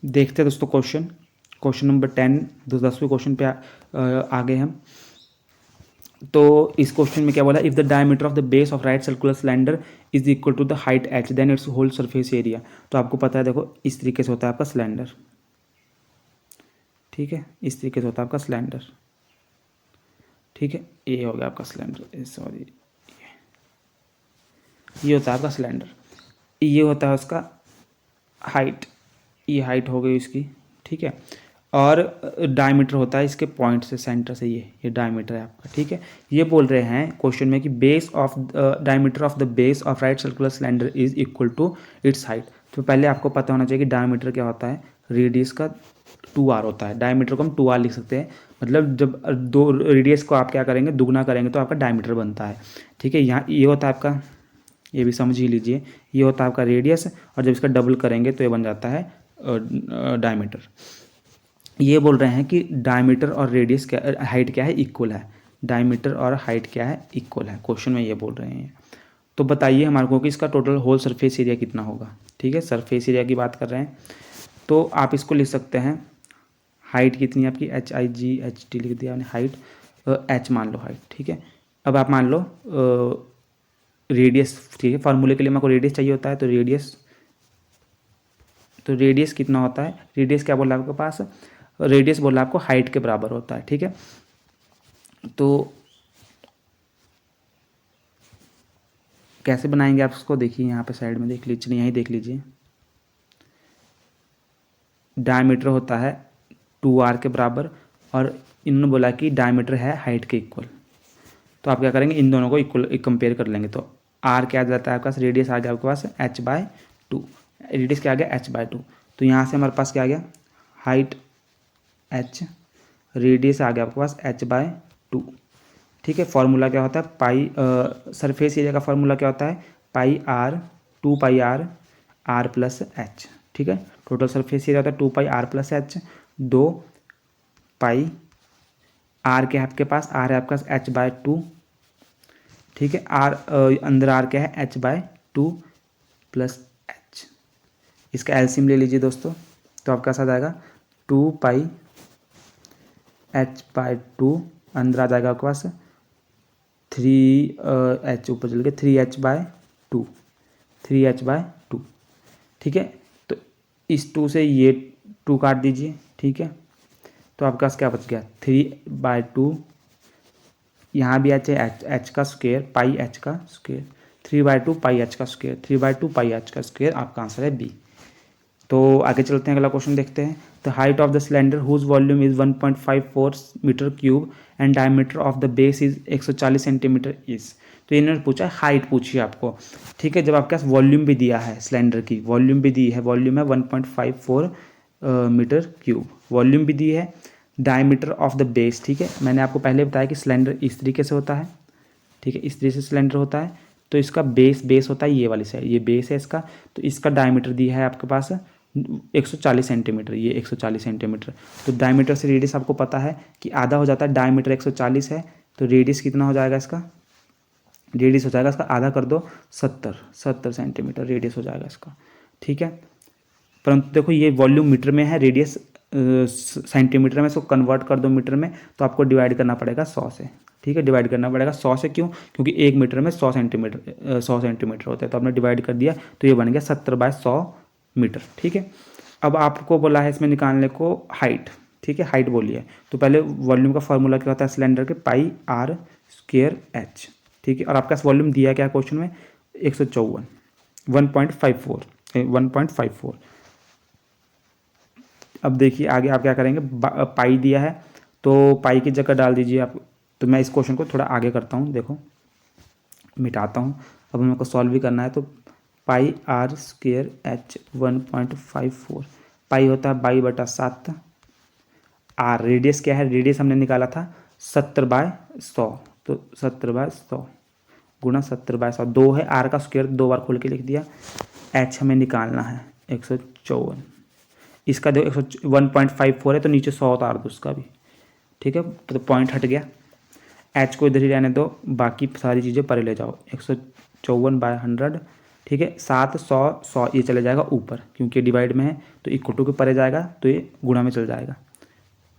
देखते हैं दोस्तों क्वेश्चन नंबर 10, 10वें क्वेश्चन पे आ गए हम। तो इस क्वेश्चन में क्या बोला, if the diameter of the base of right circular cylinder is equal to the height h then its whole surface area. तो आपको पता है, देखो इस तरीके से होता है आपका सिलेंडर, ठीक है, इस तरीके से होता है आपका सिलेंडर, ठीक है, ये हो गया आपका सिलेंडर, सॉरी ये होता है आपका सिलेंडर, ये होता है उसका हाइट, ये हाइट हो गई इसकी, ठीक है, और डायमीटर होता है इसके पॉइंट से, सेंटर से, ये डायमीटर है आपका, ठीक है। ये बोल रहे हैं क्वेश्चन में कि base of diameter of the base of right circular cylinder is equal to its height. तो पहले आपको पता होना चाहिए कि डायमीटर क्या होता है, रेडियस का 2r होता है। डायमीटर को हम 2r लिख सकते हैं, मतलब जब दो रेडियस को आप क्या करेंगे, दुगना करेंगे तो आपका डायमीटर बनता है, ठीक है। यहाँ ये होता है आपका, ये भी समझ ही लीजिए, ये होता है आपका रेडियस, और जब इसका डबल करेंगे तो ये बन जाता है डायमीटर। ये बोल रहे हैं कि डायमीटर और रेडियस क्या, हाइट क्या है, इक्वल है। डायमीटर और हाइट क्या है, इक्वल है, क्वेश्चन में ये बोल रहे हैं। तो बताइए हमारे को कि इसका टोटल होल सरफेस एरिया कितना होगा, ठीक है, सरफेस एरिया की बात कर रहे हैं। तो आप इसको लिख सकते हैं, हाइट कितनी है आपकी, HIGHT लिख दिया आपने, हाइट h मान लो हाइट, ठीक है। अब आप मान लो रेडियस, ठीक है, फार्मूले के लिए मेरे को रेडियस चाहिए होता है, तो रेडियस कितना होता है, रेडियस क्या बोला आपके पास, रेडियस बोला आपको हाइट के बराबर होता है, ठीक है। तो कैसे बनाएंगे आप उसको, देखिए यहाँ पे साइड में देख लीजिए, यहीं देख लीजिए, डायमीटर होता है 2r के बराबर, और इन्होंने बोला कि डायमीटर है हाइट के इक्वल। तो आप क्या करेंगे, इन दोनों को इक्वल कंपेयर कर लेंगे। तो r क्या आ जाता है आपके पास, रेडियस आ गया आपके पास h/2, रेडियस क्या आ गया h/2। तो यहाँ से हमारे पास क्या आ गया, हाइट h, रेडियस आ गया आपके पास h/2, ठीक है। फॉर्मूला क्या होता है, पाई, सरफेस एरिया का फॉर्मूला क्या होता है, πr, 2πr r plus h, ठीक है। टोटल सरफेस एरिया होता है 2πr प्लस h, 2π r क्या है आपके पास, r है आपके पास h/2, ठीक है। r अंदर r क्या है, h/2 प्लस h। इसका एलसीएम ले लीजिए दोस्तों, तो आपका साथ आएगा 2π h/2, अंदर आ जाएगा आपके पास 3h, ऊपर चल के 3h/2, 3h/2, ठीक है। तो इस 2 से ये 2 काट दीजिए, ठीक है। तो आपके पास क्या बच गया, 3/2, यहाँ भी h है, h का स्क्वायर, पाई h का स्क्वायर, 3/2 पाई h का स्क्वायर, 3/2 पाई h का स्क्वायर, आपका आंसर है बी। तो आगे चलते हैं, अगला क्वेश्चन देखते हैं। The height of the cylinder whose volume is 1.54 metre cube and diameter of the base is 140 centimetre is. तो इन्होंने पूछा हाइट पूछी आपको, ठीक है। जब आपके पास वॉल्यूम भी दिया है, सिलेंडर की वॉल्यूम भी दी है, वॉल्यूम है 1.54 मीटर क्यूब, वॉल्यूम भी दी है, डायमीटर ऑफ द बेस, ठीक है। मैंने आपको पहले बताया कि सिलेंडर इस तरीके से होता है, ठीक है, इस तरीके से सिलेंडर होता है। तो इसका बेस होता है ये वाली साइड, ये बेस है इसका। तो इसका डायमीटर दिया है आपके पास 140 सेंटीमीटर, ये 140 सेंटीमीटर। तो डायमीटर से रेडियस आपको पता है कि आधा हो जाता है, डायमीटर 140 है, तो रेडियस कितना हो जाएगा इसका, रेडियस हो जाएगा इसका आधा कर दो, 70 सेंटीमीटर रेडियस हो जाएगा इसका, ठीक है। परंतु देखो ये वॉल्यूम मीटर में है, रेडियस सेंटीमीटर में, इसको कन्वर्ट कर दो मीटर में, तो आपको डिवाइड करना पड़ेगा 100 से, ठीक है। डिवाइड करना पड़ेगा 100 से, क्यों, क्योंकि 1 मीटर में 100 सेंटीमीटर होता है। तो आपने डिवाइड कर दिया, तो ये बन गया 70/100 मीटर, ठीक है। अब आपको बोला है इसमें निकालने को हाइट, ठीक है, हाइट बोलिए। तो पहले वॉल्यूम का फॉर्मूला क्या होता है सिलेंडर के, πr²h, ठीक है। और आपका वॉल्यूम दिया क्या क्वेश्चन में, 154, 1.54। अब देखिए आगे आप क्या करेंगे, पाई दिया है तो पाई की जगह डाल दीजिए आप। तो मैं इस क्वेश्चन को थोड़ा आगे करता हूँ, देखो मिटाता हूँ, अब मेरे को सॉल्व भी करना है। तो πr²h 1.54, पाई होता है 22/7, आर रेडियस क्या है, रेडियस हमने निकाला था 70/100, तो 70/100 गुणा 70/100, 2 है, आर का स्क्वायर 2 बार खोल के लिख दिया, एच हमें निकालना है 154, इसका देखो 1.54 है, तो नीचे 100 उतार दो उसका भी, ठीक है। तो पॉइंट हट गया, एच को इधर ही रहने दो, बाकी सारी चीज़ें परे ले जाओ, 154/100, ठीक है। 7 100 100 ये चले जाएगा ऊपर क्योंकि डिवाइड में है, तो इक्वल टू के परे जाएगा तो ये गुणा में चल जाएगा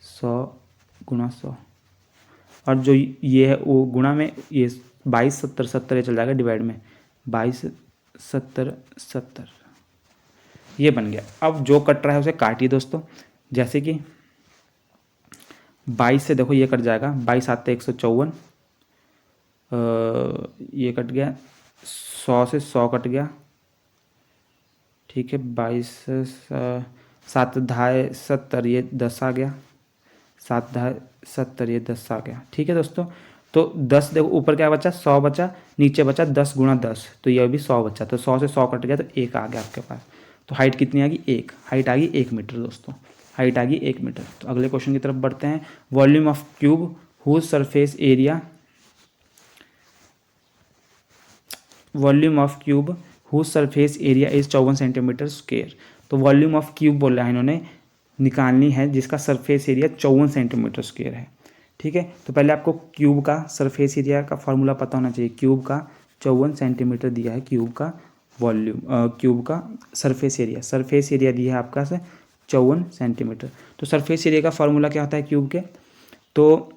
100 गुणा 100, और जो ये है वो गुणा में ये 22 70 70 ये चल जाएगा डिवाइड में 22 70 70, ये बन गया। अब जो कट रहा है उसे काटिए दोस्तों, जैसे कि 22 से देखो ये कट जाएगा, 22 7 154, ये कट गया, 100 से 100 कट गया, ठीक है। 22 7 ढाई 70 ये 10 आ गया, 7 ढाई 70 ये 10 आ गया, ठीक है दोस्तों। तो 10 देखो ऊपर क्या बचा 100 बचा, नीचे बचा 10 गुणा 10, तो ये भी 100 बचा, तो 100 से 100 कट गया तो 1 आ गया आपके पास। तो हाइट कितनी आ गई 1, हाइट आ गई 1 मीटर दोस्तों, हाइट आ गई 1 मीटर। तो अगले क्वेश्चन की तरफ बढ़ते हैं। Volume of cube whose surface area, volume of cube whose surface area is 54 centimetre square. तो वॉल्यूम ऑफ क्यूब बोला है इन्होंने, निकालनी है जिसका सरफेस एरिया 54 सेंटीमीटर स्क्वायर है, ठीक है। तो पहले आपको क्यूब का सरफेस एरिया का फॉर्मूला पता होना चाहिए। क्यूब का 54 सेंटीमीटर दिया है, क्यूब का वॉल्यूम, क्यूब का सरफेस एरिया दिया है आपका से 54 सेंटीमीटर। तो सरफेस एरिया का फॉर्मूला क्या होता है क्यूब के, तो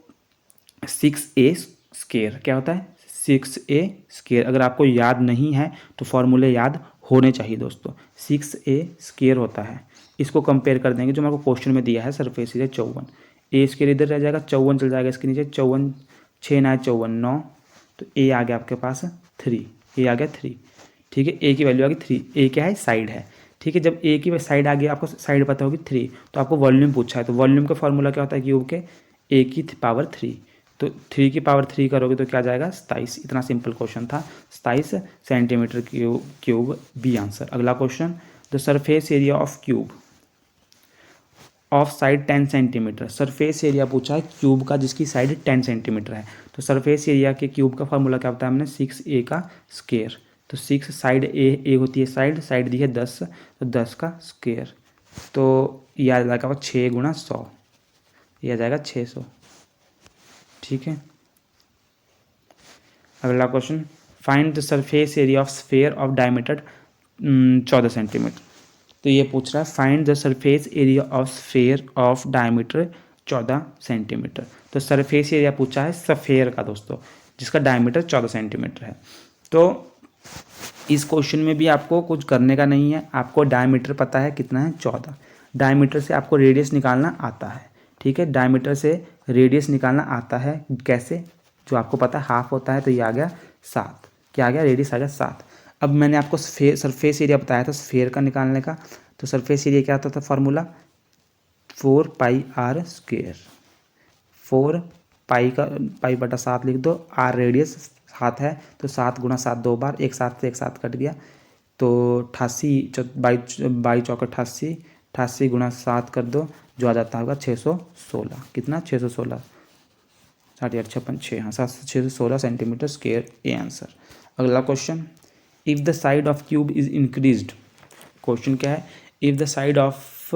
6a स्क्वायर, क्या होता है 6a स्क्वायर। अगर आपको याद नहीं है तो फॉर्मूले याद होने चाहिए दोस्तों। 6a स्क्वायर होता है, इसको कंपेयर कर देंगे जो मेरे को क्वेश्चन में दिया है सरफेस एरिया 54, ए स्क्वायर इधर रह जाएगा, 54 चल जाएगा इसके नीचे, 54 6 9 54 9, तो ए आ गया आपके पास 3, ए आ गया 3, ठीक है। ए की वैल्यू आ गई 3, ए क्या है साइड है, ठीक है। जब ए की साइड आ गई, आपको साइड पता होगी 3, तो आपको वॉल्यूम पूछा है, तो वॉल्यूम का फॉर्मूला क्या होता है क्यूब के, ए की पावर 3, तो 3 की पावर 3 करोगे तो क्या जाएगा 27। इतना सिंपल क्वेश्चन था, 27 सेंटीमीटर क्यूब बी आंसर। अगला question, the surface area of cube of side 10 centimetre. Surface area पूछा है क्यूब का जिसकी साइड 10 सेंटीमीटर है। तो सरफेस एरिया के क्यूब का फॉर्मूला क्या होता है हमने 6a का स्क्वायर। तो 6 साइड ए होती है साइड दी है 10, तो 10 का स्क्वायर, तो ये आ जाएगा 6 गुणा 100, ये आ जाएगा 600, ठीक है। अगला question, find the surface area of sphere of diameter 14 centimetre. तो ये पूछ रहा है find the surface area of sphere of diameter 14 centimetre. तो सरफेस एरिया पूछा है स्फेयर का दोस्तों, जिसका डायमीटर 14 सेंटीमीटर है। तो इस क्वेश्चन में भी आपको कुछ करने का नहीं है, आपको डायमीटर पता है कितना है 14, डायमीटर से आपको रेडियस निकालना आता है, ठीक है। डायमीटर से रेडियस निकालना आता है, कैसे, जो आपको पता है हाफ होता है, तो ये आ गया 7, क्या आ गया रेडियस आ गया 7। अब मैंने आपको सरफेस एरिया बताया था स्फेयर का निकालने का, तो सरफेस एरिया क्या होता था फॉर्मूला 4 पाई आर स्क्वायर, 4 पाई का पाई बटा 7 लिख दो, आर रेडियस 7 है, तो 7 गुणा 7 2 बार, एक साथ से एक साथ कट गया, तो 88 बाई चौक 88, 88 गुणा 7 कर दो, जो आ जाता होगा 616, कितना 616, 8 56 6, हाँ 616 सेंटीमीटर स्क्वायर, ए आंसर। अगला question, if the side of cube is increased. Question क्या है, if the side of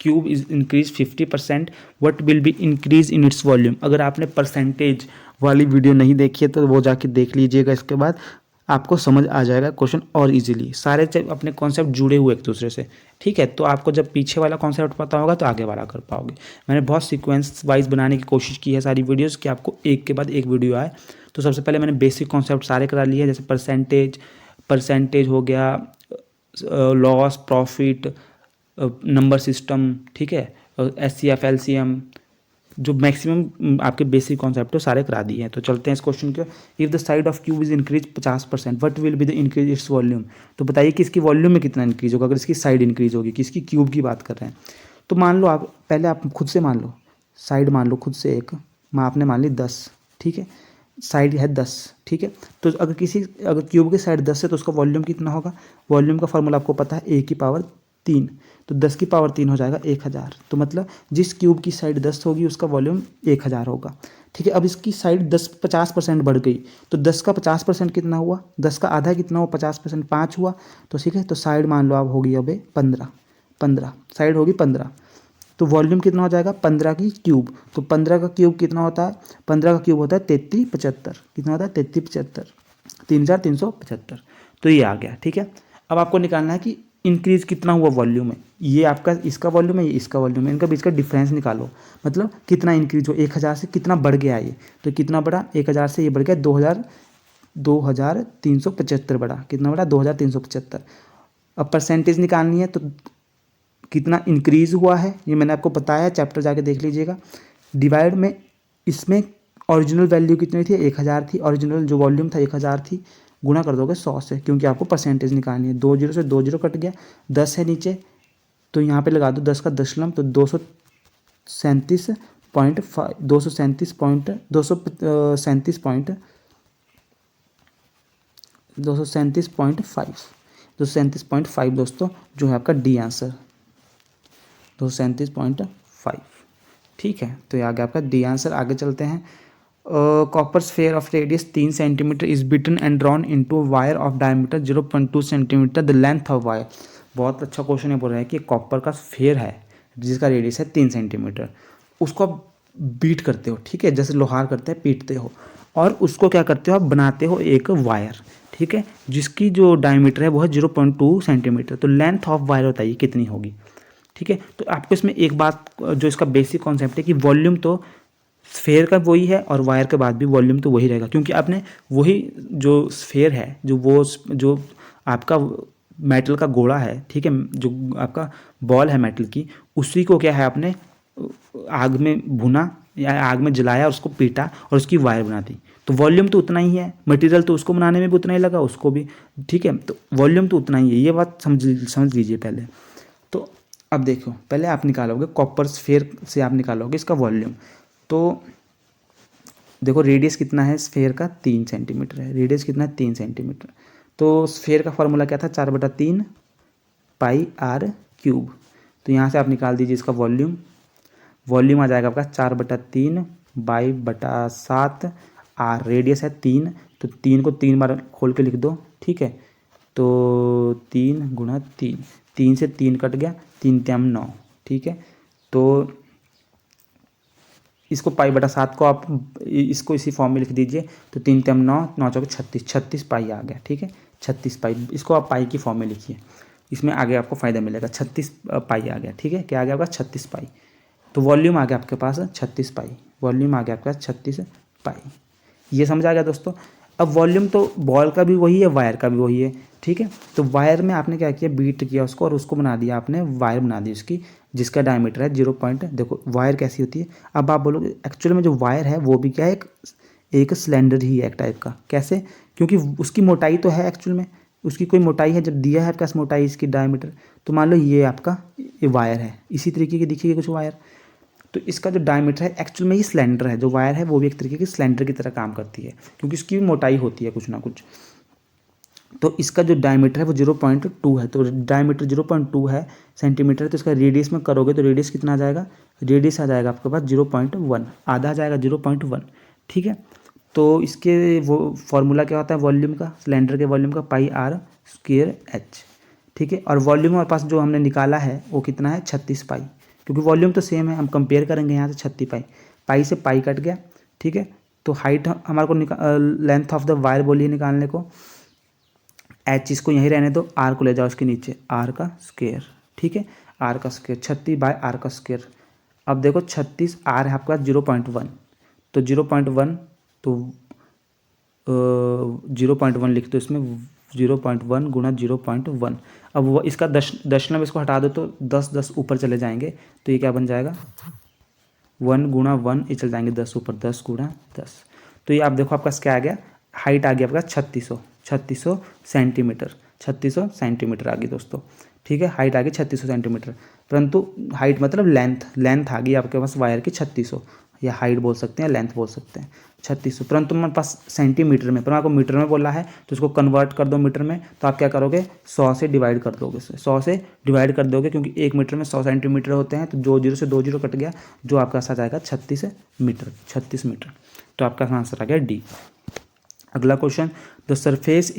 cube is increase 50%, what will be increase in its volume. अगर आपने परसेंटेज वाली वीडियो नहीं देखी है तो वो जाके देख लीजिएगा, इसके बाद आपको समझ आ जाएगा क्वेश्चन और इजीली। सारे अपने कॉन्सेप्ट जुड़े हुए एक दूसरे से, ठीक है। तो आपको जब पीछे वाला कॉन्सेप्ट पता होगा तो आगे वाला कर पाओगे। मैंने बहुत सीक्वेंस वाइज बनाने की कोशिश की है सारी वीडियोस कि आपको एक के बाद एक वीडियो आए। तो सबसे पहले मैंने बेसिक कॉन्सेप्ट सारे करा लिए, जैसे परसेंटेज हो गया, लॉस प्रॉफिट, नंबर सिस्टम, ठीक है, SCF LCM, जो मैक्सिमम आपके बेसिक कॉन्सेप्ट है सारे करा दिए हैं। तो चलते हैं इस क्वेश्चन के, if the side of cube is increase 50%, what will be the increase its volume. तो बताइए कि इसकी वॉल्यूम में कितना इंक्रीज होगा अगर इसकी साइड इंक्रीज होगी, किसकी क्यूब की बात कर रहे हैं। तो मान लो आप पहले आप खुद से मान लो, साइड मान लो खुद से, एक आपने मान ली 10, ठीक है, साइड है 10, ठीक है। तो अगर क्यूब की साइड 10 है तो उसका वॉल्यूम कितना होगा, वॉल्यूम का फॉर्मूला आपको पता है a की पावर 3, तो 10 की पावर 3 हो जाएगा 1000। तो मतलब जिस क्यूब की साइड 10 होगी उसका वॉल्यूम 1000 होगा, ठीक है। अब इसकी साइड 50% बढ़ गई, तो 10 का 50% कितना हुआ, 10 का आधा कितना हुआ, 50% 5 हुआ, तो ठीक है। तो साइड मान लो आप होगी अब 15 साइड होगी 15, तो वॉल्यूम कितना हो जाएगा 15 की क्यूब। तो 15 का क्यूब कितना होता है, 15 का क्यूब होता है 3375, कितना होता है 3375, 3375। तो ये आ गया। ठीक है, अब आपको निकालना है कि इंक्रीज कितना हुआ वॉल्यूम में, ये आपका इसका वॉल्यूम है, ये इसका वॉल्यूम है, इनका बीच का डिफरेंस निकालो, मतलब कितना इंक्रीज हो, 1000 से कितना बढ़ गया ये, तो कितना बढ़ा, 1000 से ये बढ़ गया 2375 बढ़ा, कितना बढ़ा 2375। अब परसेंटेज निकालनी है तो कितना इंक्रीज हुआ है ये मैंने आपको बताया, चैप्टर जाके देख लीजिएगा। डिवाइड में इसमें ओरिजिनल वैल्यू कितनी थी, 1000 थी, ओरिजिनल जो वॉल्यूम था 1000 थी, गुणा कर दोगे 100 से, क्योंकि आपको परसेंटेज निकालनी है। 2 जीरो से 2 जीरो कट गया, 10 है नीचे तो यहाँ पे लगा दो 10 का दशमलव, तो 237.5 237.5 दोस्तों, जो है आपका डी आंसर 237.5। ठीक है, तो ये आ गया आपका डी आंसर। आगे चलते हैं। Copper sphere of radius 3 centimetre is beaten and drawn into wire of diameter 0.2 centimetre, the length of wire. बहुत अच्छा क्वेश्चन है, बोल रहा है कि कॉपर का स्फेयर है जिसका रेडियस है 3 सेंटीमीटर, उसको आप बीट करते हो, ठीक है, जैसे लोहार करते हैं पीटते हो, और उसको क्या करते हो आप बनाते हो एक वायर, ठीक है, जिसकी जो डायमीटर है वो है 0.2 सेंटीमीटर। तो लेंथ ऑफ वायर बताइए कितनी होगी। ठीक है, तो आपको इसमें एक बात जो इसका बेसिक कॉन्सेप्ट है कि वॉल्यूम तो स्फेयर का वही है और वायर के बाद भी वॉल्यूम तो वही रहेगा, क्योंकि आपने वही जो स्फेयर है, जो आपका मेटल का गोला है, ठीक है, जो आपका बॉल है मेटल की, उसी को क्या है आपने आग में भुना या आग में जलाया, उसको पीटा और उसकी वायर बना दी। तो वॉल्यूम तो उतना ही है, मटेरियल तो उसको बनाने में भी उतना ही लगा, उसको भी, ठीक है, तो वॉल्यूम तो उतना ही है, ये बात समझ लीजिए पहले। तो अब देखो, पहले आप निकालोगे कॉपर स्फेयर से, आप निकालोगे इसका वॉल्यूम। तो देखो रेडियस कितना है स्फेयर का, 3 सेंटीमीटर है, रेडियस कितना है 3 सेंटीमीटर। तो स्फेयर का फॉर्मूला क्या था, 4/3 पाई आर क्यूब। तो यहाँ से आप निकाल दीजिए इसका वॉल्यूम, वॉल्यूम आ जाएगा आपका 4/3 बाई/7 आर, रेडियस है 3, तो 3 को 3 बार खोल के लिख दो, ठीक है, तो 3 गुणा 3, 3 से 3 कट गया, 3 3 9, ठीक है, तो इसको पाई/7 को आप इसको इसी फॉर्म में लिख दीजिए, तो 3 3 9, 9 चौके 36, 36 पाई आ गया, ठीक है, 36 पाई, इसको आप पाई की फॉर्म में लिखिए, इसमें आगे आपको फ़ायदा मिलेगा। 36 पाई आ गया, ठीक है, क्या आ गया आपका 36 पाई। तो वॉल्यूम आ गया आपके पास 36 पाई, वॉल्यूम आ गया आपके पास 36 पाई। ये समझ आ गया दोस्तों। अब वॉल्यूम तो बॉल का भी वही है, वायर का भी वही है, ठीक है, तो वायर में आपने क्या किया, बीट किया उसको और उसको बना दिया आपने, वायर बना दी उसकी, जिसका डायमीटर है 0. देखो वायर कैसी होती है, अब आप बोलोगे एक्चुअल में जो वायर है वो भी क्या है, एक सिलेंडर ही है एक टाइप का। कैसे, क्योंकि उसकी मोटाई तो है एक्चुअल में, उसकी कोई मोटाई है, जब दिया है आपका मोटाई इसकी डायमीटर, तो मान लो ये आपका ये वायर है, इसी तरीके की दिखिए कुछ वायर, तो इसका जो डायमीटर है एक्चुअल में ये सिलेंडर है, जो वायर है वो भी एक तरीके की सिलेंडर की तरह काम करती है, क्योंकि इसकी भी मोटाई होती है कुछ ना कुछ। तो इसका जो डायमीटर है वो 0.2 है, तो डायमीटर 0.2 है सेंटीमीटर, तो इसका रेडियस में करोगे तो रेडियस कितना आ जाएगा, रेडियस आ जाएगा आपके पास 0.1, आधा आ जाएगा 0.1, ठीक है। तो इसके वो फॉर्मूला क्या होता है वॉल्यूम का, सिलेंडर के वॉल्यूम का, पाई आर स्क्वायर एच, ठीक है, और वॉल्यूम हमारे पास जो हमने निकाला है वो कितना है 36 पाई, क्योंकि वॉल्यूम तो सेम है, हम कंपेयर करेंगे यहाँ से 36 पाई, पाई से पाई कट गया, ठीक है। तो हाइट हमारे को लेंथ ऑफ द वायर बोलिए निकालने को, एच इसको यहीं रहने दो, आर को ले जाओ इसके नीचे, आर का स्क्वायर, ठीक है, आर का स्क्वायर 36 बाय आर का स्क्वायर। अब देखो 36, आर है आपका 0.1, तो 0.1, तो 0.1 लिख दो इसमें, 0.1 गुणा 0.1। अब वो इसका दशमलव इसको हटा दो तो 10 ऊपर चले जाएंगे, तो ये क्या बन जाएगा 1 गुणा 1, ये चल जाएंगे 10 ऊपर, 10 गुणा 10। तो ये आप देखो आपका क्या आ गया, हाइट आ गया आपका 3600 सेंटीमीटर, 3600 सेंटीमीटर आ गई दोस्तों, ठीक है, हाइट आ गई 3600 सेंटीमीटर, परंतु हाइट मतलब लेंथ आ गई आपके पास वायर की 3600, या हाइट बोल सकते हैं, लेंथ बोल सकते हैं 3600, परंतु मेरे पास सेंटीमीटर में, पर आपको मीटर में बोला है तो उसको कन्वर्ट कर दो मीटर में, तो आप क्या करोगे 100 से डिवाइड कर दोगे, 100 से डिवाइड कर दोगे, क्योंकि 1 मीटर में 100 सेंटीमीटर होते हैं, तो 2 जीरो से 2 जीरो कट गया, जो आपका आ जाएगा 36 मीटर, 36 मीटर। तो आपका आंसर आ गया डी। अगला question, the surface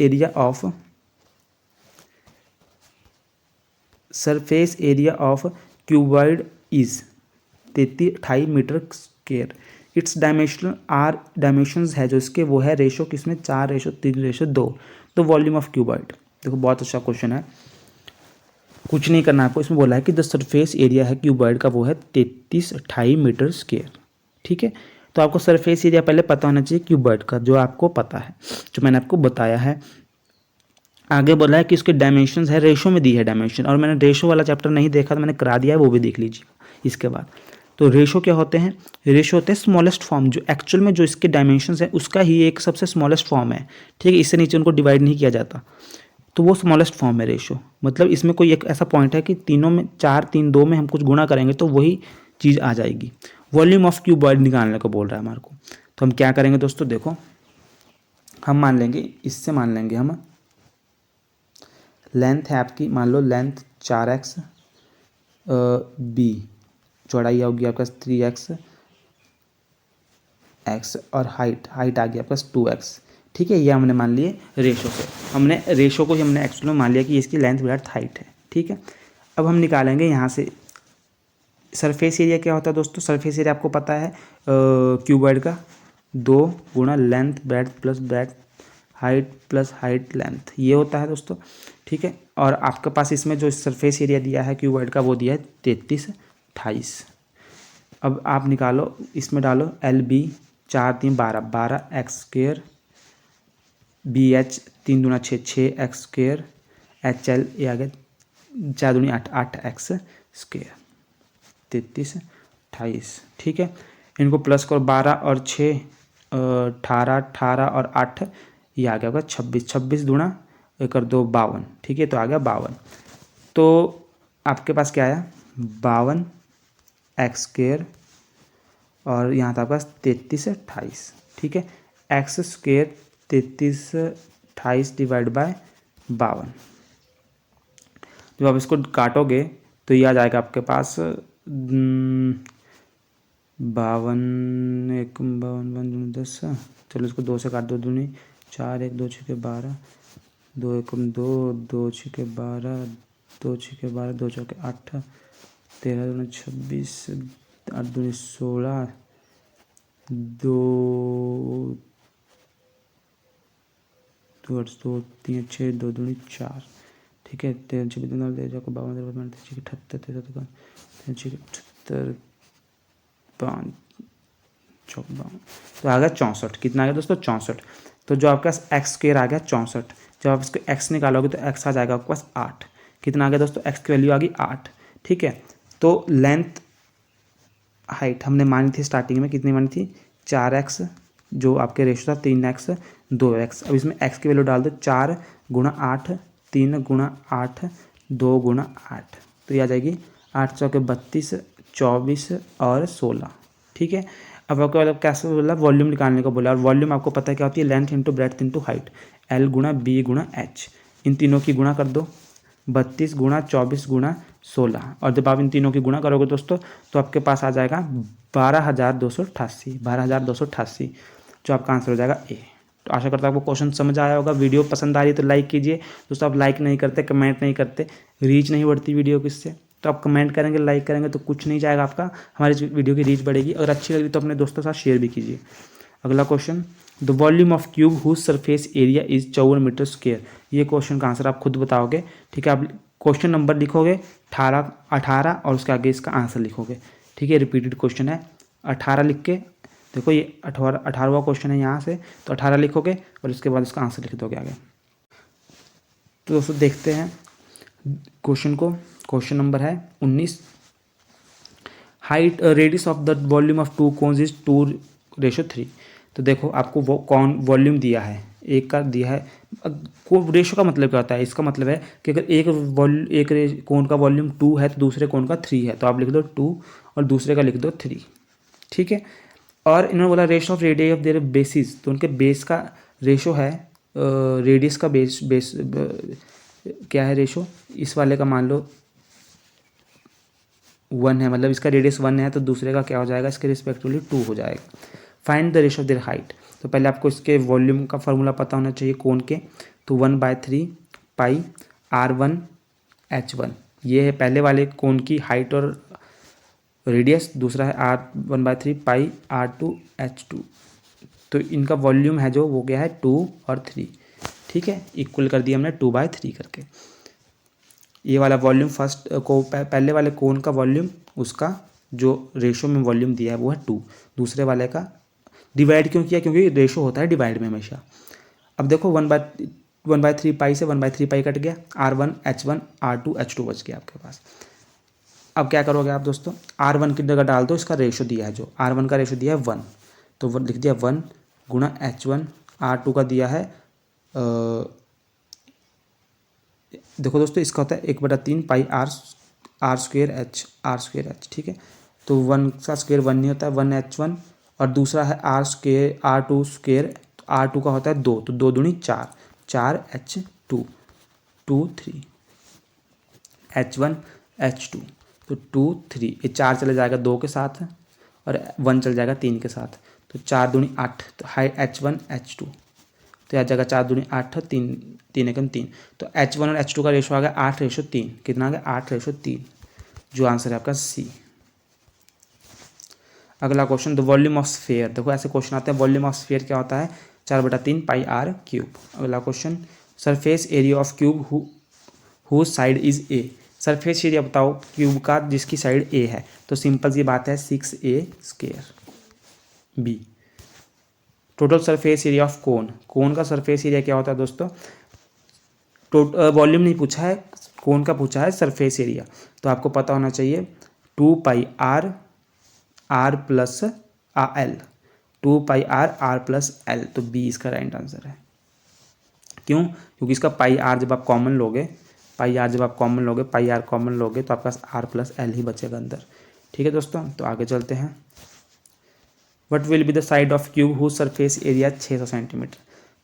area of cuboid is 28 metre square. Its dimensions है जो इसके वो है रेशो किसमें 4:3:2। तो वॉल्यूम ऑफ क्यूबॉइड, देखो बहुत अच्छा क्वेश्चन है, कुछ नहीं करना आपको। इसमें बोला है कि द सरफेस एरिया है क्यूबॉइड का वो है 3328 मीटर स्क्वायर। ठीक है, तो आपको सरफेस एरिया पहले पता होना चाहिए क्यूबॉइड का, जो आपको पता है, जो मैंने आपको बताया है। आगे बोला है कि उसके डायमेंशंस है, रेशो में दी है डायमेंशन, और मैंने रेशो वाला चैप्टर नहीं देखा तो मैंने करा दिया है, वो भी देख लीजिएगा इसके बाद। तो रेशो क्या होते हैं, रेशो होते हैं स्मॉलेस्ट फॉर्म, जो एक्चुअल में जो इसके डायमेंशंस है उसका ही एक सबसे स्मॉलेस्ट फॉर्म है। ठीक है, इससे नीचे उनको डिवाइड नहीं किया जाता, तो वो स्मॉलेस्ट फॉर्म है रेशो। मतलब इसमें कोई एक ऐसा पॉइंट है कि तीनों में 4 3 2 में हम कुछ गुणा करेंगे तो वही चीज़ आ जाएगी। वॉल्यूम ऑफ क्यूबॉइड निकालने को बोल रहा है हमारे को, तो हम क्या करेंगे दोस्तों, देखो हम मान लेंगे, इससे मान लेंगे हम, लेंथ है आपकी, मान लो लेंथ 4x, बी चौड़ाई होगी आपका 3x x, और हाइट आ गया आपका 2x। ठीक है, ये हमने मान लिए रेशो से, हमने रेशो को ही हमने एक्चुअल में मान लिया कि इसकी लेंथ ब्रेड्थ हाइट है। ठीक है, अब हम निकालेंगे यहाँ से सरफेस एरिया। क्या होता है दोस्तों, सरफेस एरिया आपको पता है क्यूबॉइड का 2 गुणा length breadth plus breadth height plus height length, ये होता है दोस्तों। ठीक है, और आपके पास इसमें जो सरफेस एरिया दिया है क्यूबॉइड का वो दिया है 3328। अब आप निकालो, इसमें डालो L B 4 3 12 12x square, B H 3 दूना 6 6x स्क्वेयर, एच एल ये आ गया 4 दूनी 8 8x स्क्वेयर 3328। ठीक है, इनको प्लस करो, 12 और 6 18 18 और 8 ये आ गया होगा 26 26 दूना कर दो 52। ठीक है, तो आ गया 52। तो आपके पास क्या आया 52x स्क्वेयर, और यहाँ था आपका 3328। ठीक है, एक्स स्क्वेयर 3328 डिवाइड बाय 52। जब आप इसको काटोगे तो ये आ जाएगा आपके पास 52 1 52 10। चलो इसको 2 से काट दो, दूनी 4 1 2 6 12 2 1 2 2 6 12 2 6 12 2 4 8 13 दूनी 26 8 दूनी 16 2 2 8 2 3 6 2 दूनी 4। ठीक है, 13 6 दे जाकर 52 78 78 5 54, तो आ गया 64। कितना आ गया दोस्तों 64। तो जो आपके पास एक्स स्क्वायर आ गया 64, जब आप इसको एक्स निकालोगे तो एक्स आ जाएगा आपके पास 8। कितना आ गया दोस्तों, एक्स की वैल्यू आ गई 8। ठीक है, तो लेंथ हाइट हमने मानी थी स्टार्टिंग में, कितनी मानी थी 4x, जो आपके रेशो था 3x 2x। अब इसमें x की वैल्यू डाल दो, 4 गुणा 8 3 गुणा 8 2 गुणा 8, तो ये आ जाएगी 8 चौके 32 24 और 16। ठीक है, अब आपको मतलब कैसे बोला, वॉल्यूम निकालने को बोला, और वॉल्यूम आपको पता है क्या होती है, length into breadth into height, L गुणा बी गुणा एच। इन तीनों की गुणा कर दो, 32 गुणा 24 गुणा 16, और जब आप इन तीनों की गुणा करोगे दोस्तों तो आपके पास आ जाएगा 12,288, जो आपका आंसर हो जाएगा ए। तो आशा करता हूँ आपको क्वेश्चन समझ आया होगा। वीडियो पसंद आ रही है तो लाइक कीजिए दोस्तों, आप लाइक नहीं करते, कमेंट नहीं करते, रीच नहीं बढ़ती वीडियो की इससे। तो आप कमेंट करेंगे, लाइक करेंगे तो कुछ नहीं जाएगा आपका, हमारी वीडियो की रीच बढ़ेगी। अगर अच्छी लगी तो अपने दोस्तों के साथ शेयर भी कीजिए। अगला question, the volume of cube whose surface area is 54 metre square. ये क्वेश्चन का आंसर आप खुद बताओगे। ठीक है, आप क्वेश्चन नंबर लिखोगे 18 और उसके आगे इसका आंसर लिखोगे। ठीक है, रिपीटेड क्वेश्चन है, 18 लिख के देखो, ये 18वां क्वेश्चन है यहाँ से, तो 18 लिखोगे और उसके बाद उसका आंसर लिख दोगे आगे। तो दोस्तों देखते हैं क्वेश्चन को। क्वेश्चन नंबर है 19, height radius of the volume of 2 cones is 2:3। तो देखो आपको वो कौन वॉल्यूम दिया है, एक का दिया है। रेशो का मतलब क्या होता है, इसका मतलब है कि अगर एक कोन का वॉल्यूम 2 है तो दूसरे कोन का 3 है, तो आप लिख दो 2 और दूसरे का लिख दो 3। ठीक है, और इन्होंने बोला ratio of radius of their basis, तो उनके बेस का रेशो है, रेडियस का बेस क्या है रेशो, इस वाले का मान लो 1 है, मतलब इसका रेडियस 1 है तो दूसरे का क्या हो जाएगा, इसके रिस्पेक्टिवली 2 हो जाएगा। Find the ratio of their height, तो पहले आपको इसके वॉल्यूम का फॉर्मूला पता होना चाहिए कोन के, तो 1/3 पाई R1 H1, ये है पहले वाले कोन की हाइट और रेडियस, दूसरा है R1/3 पाई R2H2। तो इनका वॉल्यूम है जो वो गया है 2 और 3, ठीक है, इक्वल कर दिया हमने 2/3 करके। ये वाला वॉल्यूम फर्स्ट को पहले वाले कोन का वॉल्यूम, उसका जो रेशो में वॉल्यूम दिया है वो है 2, दूसरे वाले का डिवाइड क्यों किया, क्योंकि रेशो होता है डिवाइड में हमेशा। अब देखो 1/3 पाई से 1/3 पाई कट गया, R1H1 R2H2 बच गया आपके पास। अब क्या करोगे आप दोस्तों, R1 की जगह डाल दो, इसका रेशो दिया है जो R1 का रेशो दिया है 1, तो वो लिख दिया 1 गुणा H1, R2 का दिया है देखो दोस्तों इसका होता है 1/3 पाई R² H, ठीक है। तो 1 का स्क्वेयर 1 नहीं होता है, 1H1, और दूसरा है R2², तो R2 का होता है 2, तो 2 दूनी 4, 4H2, 2 3 H1 H2, तो 2 3, ये 4 चले जाएगा 2 के साथ और 1 चल जाएगा 3 के साथ, तो 4 दूनी 8, तो हाई H1 H2, तो यह जगह 4 दूनी 8, 3 एकम 3, तो H1 और H2 का रेशो आ गया 8:3, कितना आ गया 8:3, जो आंसर है आपका सी। अगला question, the volume of sphere. देखो ऐसे क्वेश्चन आते हैं, वॉल्यूम ऑफ स्फीयर क्या होता है, 4/3 पाई R³। अगला question, surface area of cube whose side is a. Surface area बताओ क्यूब का जिसकी साइड ए है, तो सिंपल सी बात है 6A²। B, total surface area of cone. Cone का सरफेस एरिया क्या होता है दोस्तों, वॉल्यूम नहीं पूछा है, कोन का पूछा है सरफेस एरिया, तो आपको पता होना चाहिए 2 पाई R प्लस L, 2 पाई R प्लस L, तो बी इसका राइट आंसर है। क्यों, क्योंकि इसका पाई R जब आप कॉमन लोगे, पाई R कॉमन लोगे तो आपके पास R प्लस L ही बचेगा अंदर, ठीक है दोस्तों। तो आगे चलते हैं, what will be the side of cube whose surface area 600 centimetre.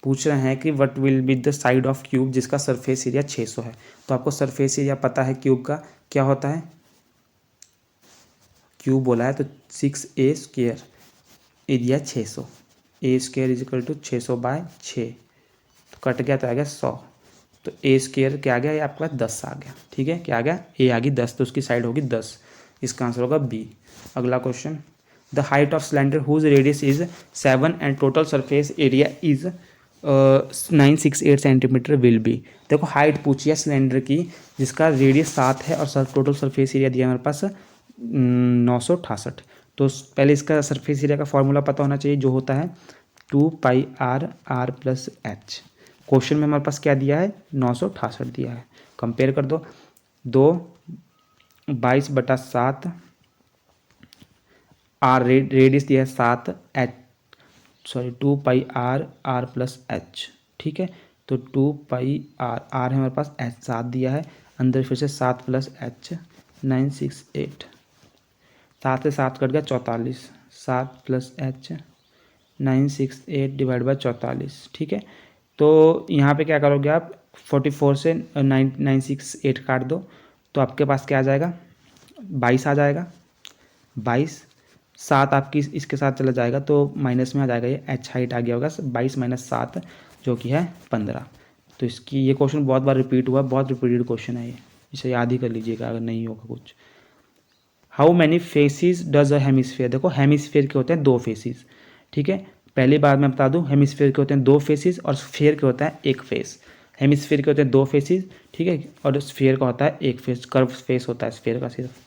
पूछ रहे हैं कि what will be the side of cube जिसका सरफेस एरिया 600 है, तो आपको सरफेस एरिया पता है क्यूब का क्या होता है, क्यूब बोला है तो 6A², area 600, A² is equal to 600/6, तो कट गया तो आ गया 100, तो A² क्या आ गया, ये आपके पास 10 आ गया, ठीक है, क्या आ गया, ए आ गई 10, तो उसकी साइड होगी 10, इसका आंसर होगा बी। अगला question, the height of cylinder whose radius is 7 and total surface area is 968 centimetre will be. देखो हाइट पूछी है सिलेंडर की जिसका रेडियस 7 है और टोटल सरफेस एरिया दिया हमारे पास 968, तो पहले इसका सरफेस एरिया का फॉर्मूला पता होना चाहिए, जो होता है 2 पाई R प्लस H। क्वेश्चन में हमारे पास क्या दिया है, 968 दिया है, कंपेयर कर दो, 22/7 R रेडियस दिया है 7, 2 पाई R प्लस H, ठीक है, तो 2 पाई R है हमारे पास, H 7 दिया है, अंदर फिर से 7 प्लस H 968, 7 से 7 कट गया 44, 7 प्लस H 968 डिवाइड बाई 44, ठीक है। तो यहाँ पे क्या करोगे आप, 44 से 968 काट दो, तो आपके पास क्या आ जाएगा, 22 आ जाएगा, 22, 7 आपकी इसके साथ चला जाएगा तो माइनस में आ जाएगा, ये H हाइट आ गया होगा 22 - 7 जो कि है 15। तो इसकी ये क्वेश्चन बहुत बार रिपीट हुआ, बहुत रिपीटेड क्वेश्चन है ये, इसे याद ही कर लीजिएगा अगर नहीं होगा कुछ। How many faces does a hemisphere. देखो हेमिस्फेयर के होते हैं 2 फेसिस, ठीक है, पहली बार मैं बता दूं हेमिस्फेयर के होते हैं 2 फेसिस और स्फेयर के होता है 1 फेस। हेमिस्फेयर के होते हैं 2 फेसिस, ठीक है, और स्फेयर का होता है 1 फेस, कर्व फेस होता है स्फेयर का सिर्फ।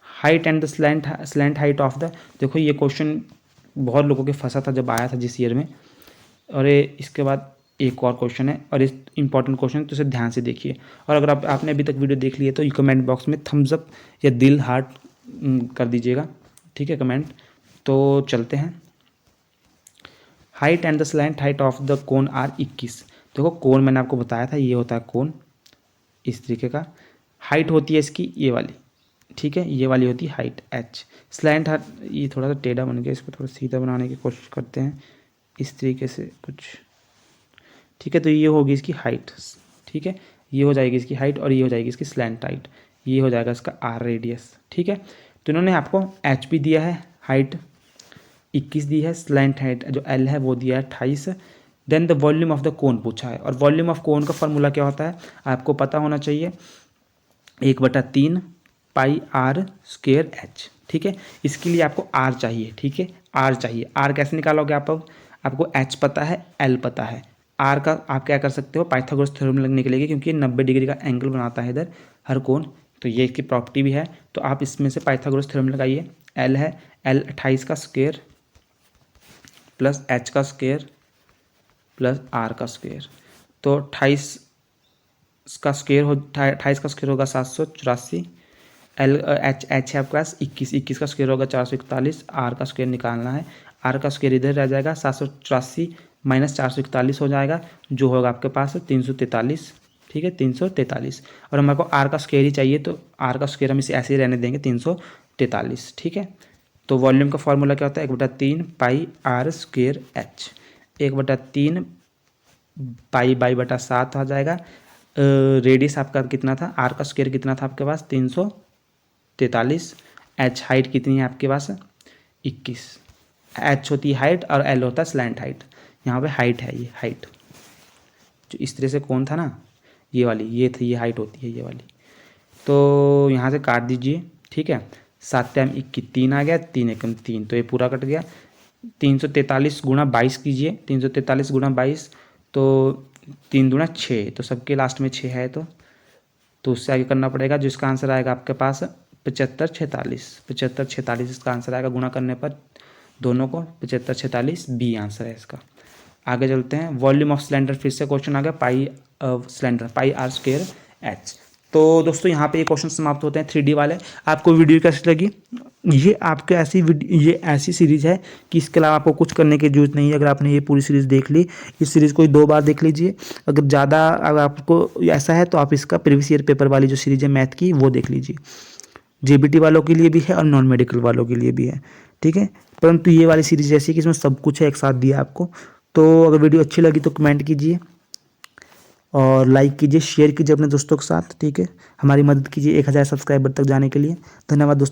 Height and the slant height of the, देखो ये क्वेश्चन बहुत लोगों के फंसा था जब आया था जिस ईयर में, और ये इसके बाद एक और क्वेश्चन है और इस इंपॉर्टेंट क्वेश्चन, तो इसे ध्यान से देखिए, और अगर आपने अभी तक वीडियो देख ली है तो ये कमेंट बॉक्स में थम्स अप या दिल हार्ट कर दीजिएगा, ठीक है, कमेंट। तो चलते हैं, height and the slant height of the cone are 21। देखो कोन मैंने आपको बताया था ये होता है कोन इस तरीके का, हाइट होती है इसकी ये वाली, ठीक है, ये वाली होती है हाइट H। स्लैंट हाइट ये थोड़ा सा टेढ़ा बन गया, इसको थोड़ा सीधा बनाने की कोशिश करते हैं इस तरीके से कुछ, ठीक है, तो ये होगी इसकी हाइट, ठीक है, ये हो जाएगी इसकी हाइट और ये हो जाएगी इसकी स्लैंट हाइट, ये हो जाएगा इसका R रेडियस, ठीक है। तो इन्होंने आपको H भी दिया है, हाइट 21 दी है, स्लैंट हाइट जो L है वो दिया है 28, then the volume of the cone पूछा है, और वॉल्यूम ऑफ कोन का फॉर्मूला क्या होता है आपको पता होना चाहिए, 1/3 पाई आर स्क्वायर एच। ठीक है, इसके लिए आपको आर चाहिए। ठीक है, आर चाहिए। आर कैसे निकालोगे आपको एच पता है, एल पता है। आर का आप क्या कर सकते हो, पाइथागोरस थ्योरम लगने के लिए, क्योंकि 90 डिग्री का एंगल बनाता है इधर हर कोण, तो ये इसकी प्रॉपर्टी भी है। तो आप इसमें से पाइथागोरस थ्योरम लगाइए। एल है, एल 28 का स्क्वायर प्लस एच का स्क्वायर प्लस आर का स्क्वायर। तो 28 का स्क्वायर होगा 784। एल एच है आपके पास 21 का स्क्वायर होगा 441। आर का स्क्वायर निकालना है। आर का स्क्वायर इधर रह जाएगा 784 माइनस 441 हो जाएगा, जो होगा आपके पास 343। ठीक है, 343। और हमारे को आर का स्क्वायर ही चाहिए, तो आर का स्क्वायर हम इसे ऐसे ही रहने देंगे 343। ठीक है, तो वॉल्यूम का फॉर्मूला क्या होता है, 1/3 pi r square h. 1/3 pi बाई बटा 7 आ जाएगा। रेडियस आपका कितना था, आर का स्क्वायर कितना था आपके पास 343। एच हाइट कितनी है आपके पास 21। एच होती है हाइट और एल होता है स्लैंट हाइट। यहाँ पे हाइट है, ये हाइट जो इस तरह से कौन था ना, ये वाली, ये थी, ये हाइट होती है ये वाली। तो यहाँ से काट दीजिए। ठीक है, 7 टाइम 21 3 आ गया, 3 एकम 3, तो ये पूरा कट गया। 343 गुणा 22 कीजिए, 343 गुणा 22, तो 3 दूना 6, तो सबके लास्ट में 6 है, तो उससे आगे करना पड़ेगा। जो इसका आंसर आएगा आपके पास 75 46 इसका आंसर आएगा। गुणा करने पर दोनों को 75 46 बी आंसर है इसका। आगे चलते हैं। वॉल्यूम ऑफ सिलेंडर, फिर से क्वेश्चन आ गया, pi cylinder pi r square h. तो दोस्तों यहाँ पे ये क्वेश्चन समाप्त होते हैं 3D वाले। आपको वीडियो कैसी लगी? ये आपके ये ऐसी सीरीज़ है कि इसके अलावा आपको कुछ करने की जरूरत नहीं है। अगर आपने ये पूरी सीरीज़ देख ली, इस सीरीज़ को 2 बार देख लीजिए। अगर आपको ऐसा है तो आप इसका प्रीवियस ईयर पेपर वाली जो सीरीज़ है मैथ की, वो देख लीजिए। जेबीटी वालों के लिए भी है और नॉन मेडिकल वालों के लिए भी है। ठीक है, परंतु ये वाली सीरीज़ ऐसी है कि इसमें सब कुछ है एक साथ दिया आपको। तो अगर वीडियो अच्छी लगी तो कमेंट कीजिए और लाइक कीजिए, शेयर कीजिए अपने दोस्तों के साथ। ठीक है, हमारी मदद कीजिए 1000 सब्सक्राइबर तक जाने के लिए। धन्यवाद दोस्तों।